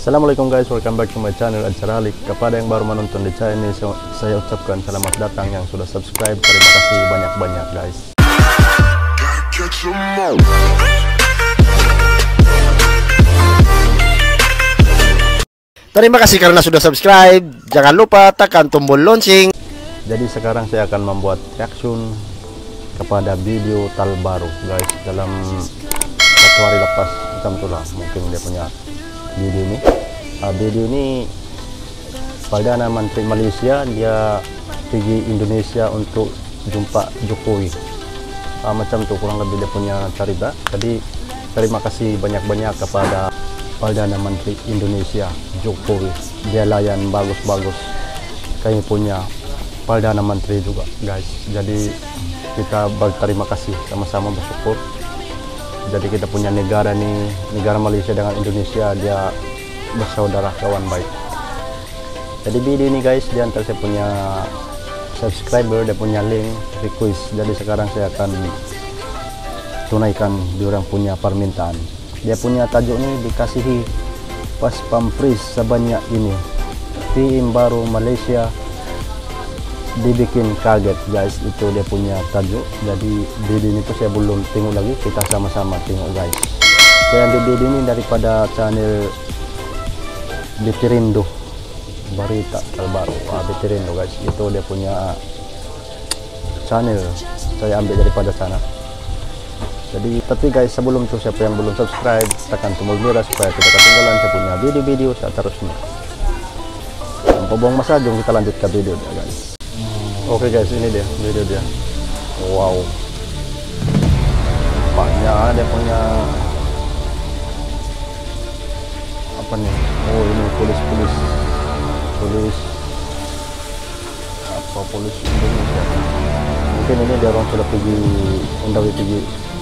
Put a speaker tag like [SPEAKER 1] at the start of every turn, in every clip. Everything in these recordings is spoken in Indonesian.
[SPEAKER 1] Assalamualaikum guys, welcome back to my channel Acaralik. Kepada yang baru menonton di channel ini, saya ucapkan selamat datang. Yang sudah subscribe, terima kasih banyak-banyak guys.
[SPEAKER 2] Terima kasih karena sudah subscribe. Jangan lupa tekan tombol lonceng.
[SPEAKER 1] Jadi sekarang saya akan membuat reaction kepada video terbaru guys. Dalam satu hari lepas macam itulah mungkin dia punya video ini. Video ini Perdana Menteri Malaysia dia pergi Indonesia untuk jumpa Jokowi. Macam tu kurang lebih dia punya cerita. Jadi terima kasih banyak-banyak kepada Perdana Menteri Indonesia Jokowi. Dia layan bagus-bagus. Kami punya Perdana Menteri juga guys. Jadi kita berterima kasih, sama-sama bersyukur. Jadi kita punya negara nih, negara Malaysia dengan Indonesia dia bersaudara, kawan baik. Jadi video ini guys, di antara saya punya subscriber dia punya link request. Jadi sekarang saya akan tunaikan diorang punya permintaan. Dia punya tajuk ini dikasihi pas pampris sebanyak ini. PM baru Malaysia dibikin kaget guys, itu dia punya tajuk. Jadi video ini tuh saya belum tengok lagi, kita sama-sama tengok guys. Saya ambil video ini daripada channel Bitirindo, berita terbaru. Bitirindo guys, itu dia punya channel, saya ambil daripada sana. Jadi tapi guys, sebelum itu siapa yang belum subscribe, tekan tombol merah supaya tidak ketinggalan saya punya video-video seterusnya. Tanpa buang masa, jom kita lanjut ke video dia guys. Oke guys, ini dia video dia. Wow, banyak dia punya apa nih? Oh ini polis apa, polis Indonesia. Mungkin ini dia orang sudah pergi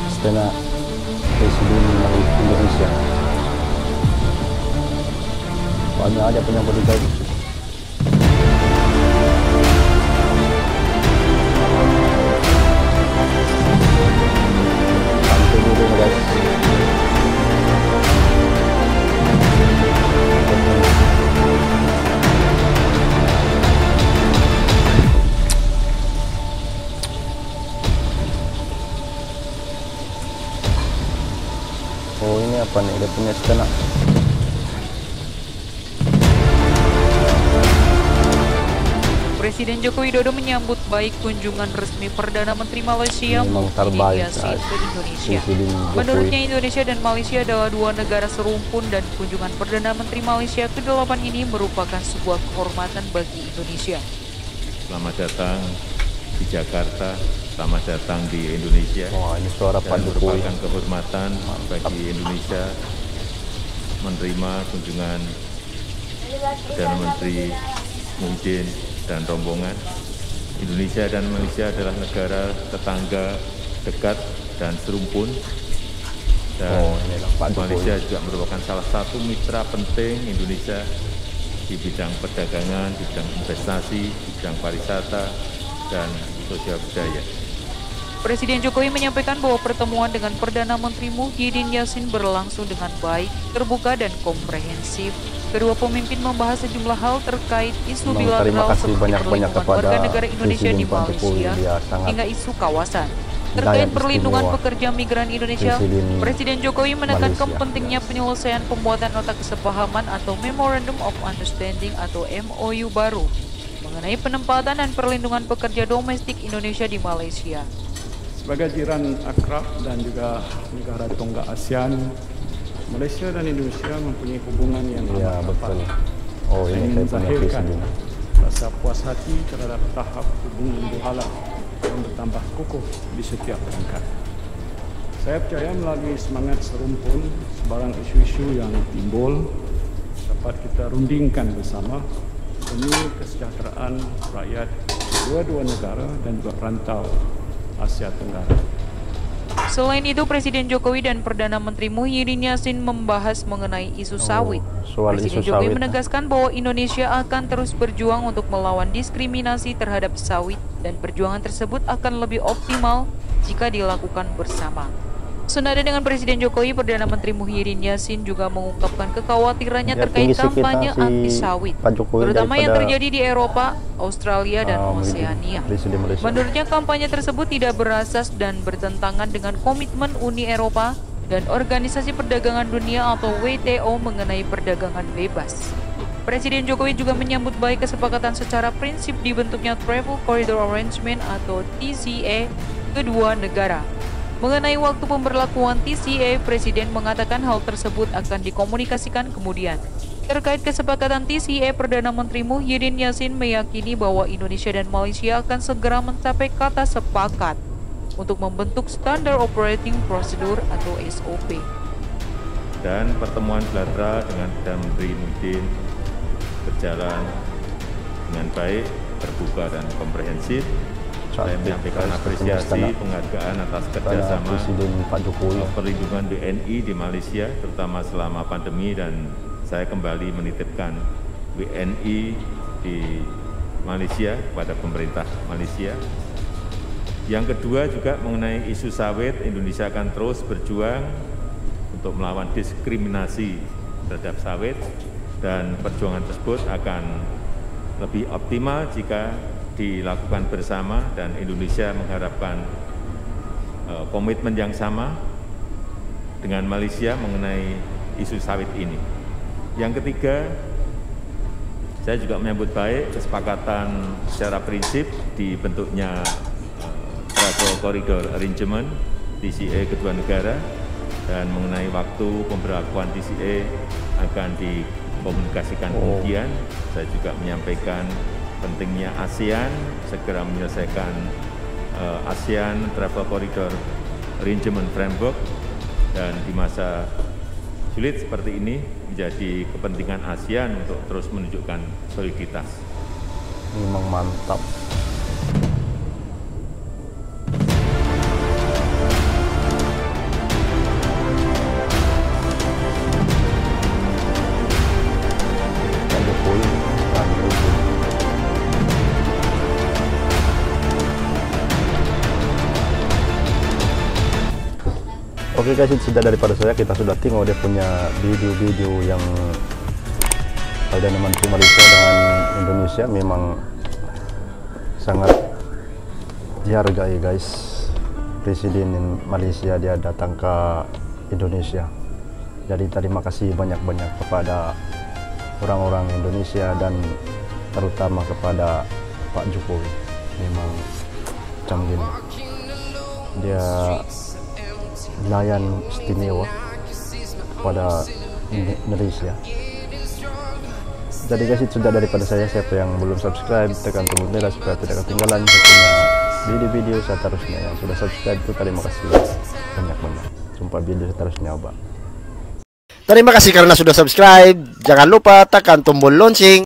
[SPEAKER 1] istana Presiden Indonesia. Banyak aja punya bodyguard. Oh ini apa nih, dia punya istana.
[SPEAKER 3] Presiden Joko Widodo menyambut baik kunjungan resmi Perdana Menteri Malaysia Muhyiddin Yassin ke Indonesia. Menurutnya Indonesia dan Malaysia adalah dua negara serumpun dan kunjungan Perdana Menteri Malaysia ke-8 ini merupakan sebuah kehormatan bagi Indonesia.
[SPEAKER 4] Selamat datang di Jakarta, selamat datang di Indonesia.
[SPEAKER 1] Wah, ini suara Pak Jokowi.
[SPEAKER 4] Merupakan kehormatan bagi Indonesia menerima kunjungan Perdana Menteri Muhyiddin dan rombongan. Indonesia dan Malaysia adalah negara tetangga dekat dan serumpun. Dan Malaysia juga merupakan salah satu mitra penting Indonesia di bidang perdagangan, di bidang investasi, di bidang pariwisata, dan sosial budaya.
[SPEAKER 3] Presiden Jokowi menyampaikan bahwa pertemuan dengan Perdana Menteri Muhyiddin Yassin berlangsung dengan baik, terbuka, dan komprehensif. Kedua pemimpin membahas sejumlah hal terkait isu bilateral seperti perlindungan warga negara Indonesia di Malaysia hingga isu kawasan. Terkait perlindungan pekerja migran Indonesia, Presiden Jokowi menekankan pentingnya penyelesaian pembuatan nota kesepahaman atau Memorandum of Understanding atau MOU baru mengenai penempatan dan perlindungan pekerja domestik Indonesia di Malaysia.
[SPEAKER 5] Sebagai jiran akrab dan juga negara tonggak ASEAN, Malaysia dan Indonesia mempunyai hubungan yang amat rapat.
[SPEAKER 1] Oh, ini
[SPEAKER 5] saya ingin menzahirkan rasa puas hati terhadap tahap hubungan dua halang yang bertambah kukuh di setiap tingkat. Saya percaya melalui semangat serumpun, sebarang isu-isu yang timbul dapat kita rundingkan bersama demi kesejahteraan rakyat dua-dua negara dan juga rantau Asia Tenggara.
[SPEAKER 3] Selain itu, Presiden Jokowi dan Perdana Menteri Muhyiddin Yassin membahas mengenai isu sawit. Presiden Jokowi menegaskan bahwa Indonesia akan terus berjuang untuk melawan diskriminasi terhadap sawit dan perjuangan tersebut akan lebih optimal jika dilakukan bersama. Senada dengan Presiden Jokowi, Perdana Menteri Muhyiddin Yassin juga mengungkapkan kekhawatirannya
[SPEAKER 1] Ya,
[SPEAKER 3] terkait
[SPEAKER 1] tinggi sedikit
[SPEAKER 3] kampanye
[SPEAKER 1] si
[SPEAKER 3] anti sawit,
[SPEAKER 1] Pak Jokowi
[SPEAKER 3] terutama yang
[SPEAKER 1] daripada,
[SPEAKER 3] terjadi di Eropa, Australia, dan Oseania.
[SPEAKER 1] Presiden Malaysia.
[SPEAKER 3] Menurutnya, kampanye tersebut tidak berasas dan bertentangan dengan komitmen Uni Eropa dan Organisasi Perdagangan Dunia atau WTO mengenai perdagangan bebas. Presiden Jokowi juga menyambut baik kesepakatan secara prinsip dibentuknya Travel Corridor Arrangement atau TCA kedua negara. Mengenai waktu pemberlakuan TCA, Presiden mengatakan hal tersebut akan dikomunikasikan kemudian. Terkait kesepakatan TCA, Perdana Menteri Muhyiddin Yassin meyakini bahwa Indonesia dan Malaysia akan segera mencapai kata sepakat untuk membentuk Standard Operating Procedure atau SOP.
[SPEAKER 4] Dan pertemuan bilateral dengan Perdana Menteri Muhyiddin berjalan dengan baik, terbuka dan komprehensif. Saya menyampaikan apresiasi penghargaan atas kerjasama
[SPEAKER 1] Presiden Pak Jokowi,
[SPEAKER 4] perlindungan WNI di Malaysia, terutama selama pandemi, dan saya kembali menitipkan WNI di Malaysia kepada pemerintah Malaysia. Yang kedua juga mengenai isu sawit, Indonesia akan terus berjuang untuk melawan diskriminasi terhadap sawit, dan perjuangan tersebut akan lebih optimal jika dilakukan bersama, dan Indonesia mengharapkan komitmen yang sama dengan Malaysia mengenai isu sawit ini. Yang ketiga, saya juga menyambut baik kesepakatan secara prinsip dibentuknya Travel Corridor Arrangement TCA kedua negara, dan mengenai waktu pemberlakuan TCA akan dikomunikasikan kemudian. Saya juga menyampaikan pentingnya ASEAN segera menyelesaikan ASEAN Travel Corridor Arrangement Framework, dan di masa sulit seperti ini menjadi kepentingan ASEAN untuk terus menunjukkan soliditas.
[SPEAKER 1] memang mantap. Pak Jokowi, Pak Jokowi. Oke guys, itu sudah daripada saya. Kita sudah tengok dia punya video-video yang Perdana Menteri Malaysia dengan Indonesia. Memang sangat dihargai guys. Presiden Malaysia dia datang ke Indonesia. Jadi terima kasih banyak-banyak kepada orang-orang Indonesia dan terutama kepada Pak Jokowi. Memang macam gini. Dia layan istimewa pada Indonesia. Jadi guys, itu sudah daripada saya. Siapa yang belum subscribe, tekan tombol merah supaya tidak ketinggalan satunya video-video seterusnya. Yang sudah subscribe itu terima kasih banyak-banyak. Jumpa video seterusnya, Bang.
[SPEAKER 2] Terima kasih karena sudah subscribe. Jangan lupa tekan tombol lonceng.